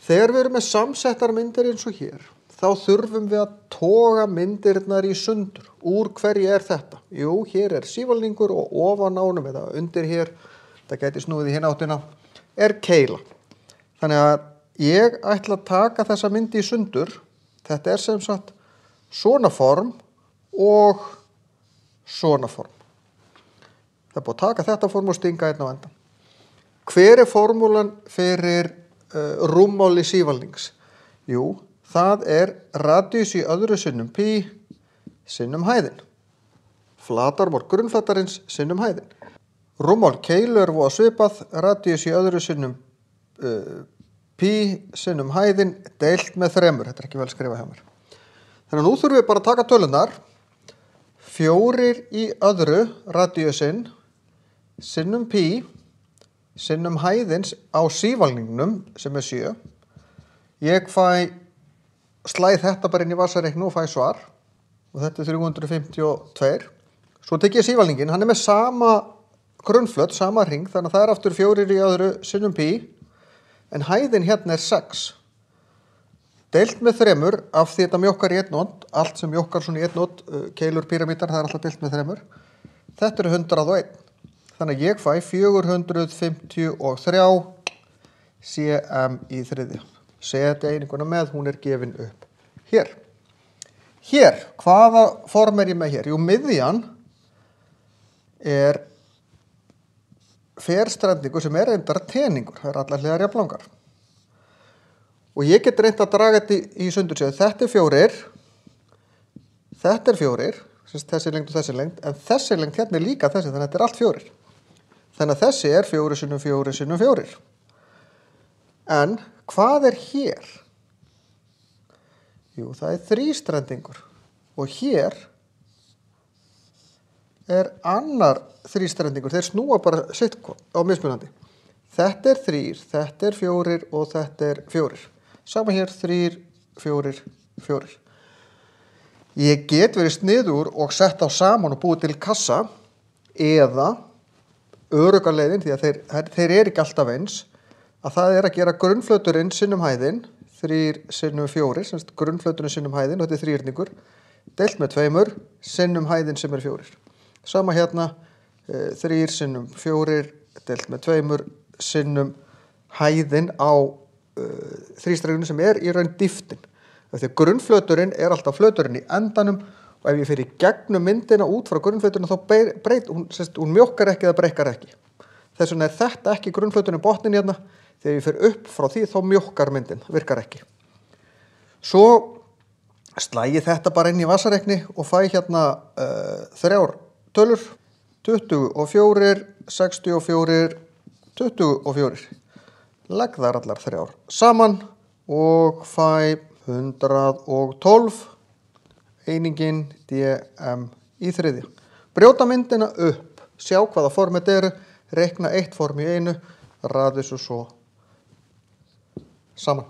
Þegar við erum með samsettar myndir eins og hér, þá þurfum við að toga myndirnar í sundur. Úr hverju er þetta? Jú, hér er sívalningur og ofan ánum eða undir hér, það gæti snúið í hina áttina, er keila. Þannig að ég ætla að taka þessa myndi í sundur. Þetta er sem sagt svona form og svona form. Það er búið að taka þetta form og stinga einn á endan. Hver er formúlan fyrir rúmmáli sívalnings? Jú, það er radíus í öðru sinnum pi sinnum hæðin. Flatarmál grunnflatarins sinnum hæðin. Rúmmál keilu er voða svipað, radíus í öðru sinnum pi sinnum hæðin deilt með 3. Þetta er ekki vel skrifað hjá mér. Þannig að nú þurfum við bara að taka tölunar. 4 í öðru radíusinn sinnum pi sinnum hæðins á sívalningnum sem er 7. Ég slæð þetta bara inn í vasareiknu og fæ svar. Og þetta er 352. Svo tek ég sívalningin, hann er með sama grunnflöt, sama hring, þannig að það er aftur 4 í öðru sinnum pi, en hæðin hérna er 6. Deilt með 3, af því þetta mjókkar í 1 not, allt sem mjókkar svona í 1 not, keilur, píramítar, það er alltaf deilt með 3. Þetta er 101. Þannig að ég fæ 453 cm í þriðja. Setja eininguna með, hún er gefin upp hér. Hér, hvaða form er ég með hér? Jú, miðjan er ferstrendingur sem er reyndar teningur. Það er allar hliðar jafnlangar. Og ég get reynt að draga þetta í sundur séð. Þetta er 4, þetta er 4, þessi lengd og þessi lengd, en þessi lengd hérna er líka þessi, þannig að þetta er allt 4. Þannig að þessi er 4 sinnum 4 sinnum 4. En hvað er hér? Jú, það er þrístrendingur. Og hér er annar þrístrendingur. Þeir snúa bara sitt á mismunandi. Þetta er 3, þetta er 4 og þetta er 4. Sama hér 3, 4, 4. Ég get verið sniður og sett á saman og búið til kassa eða öruggarleiðin, því að þeir eru ekki alltaf eins, að það er að gera grunnflöturinn sinnum hæðin, 3 sinnum 4, semst grunnflöturinn sinnum hæðin, og þetta er þrýrningur, deilt með 2, sinnum hæðin sem er 4. Sama hérna, 3 sinnum 4, deilt með 2, sinnum hæðin á þrýstrengunum sem er í raun dýftin. Því að grunnflöturinn er alltaf flöturinn í endanum, og ef ég fer í gegnum myndina út frá grunnflöturinn þá hún mjókkar ekki eða breikkar ekki. Þess vegna er þetta ekki grunnflöturinn í botnin hérna. Þegar ég fer upp frá því þá mjókkar myndin, virkar ekki. Svo slægi þetta bara inn í vasareikni og fæ hérna 3 tölur. 24, 64, 24. Legg þar allar 3 saman og fæ 112. Einingin dm í þriðja. Brjóta myndina upp, sjá hvaða form þetta eru, reikna eitt form í einu, raða þessu svo saman.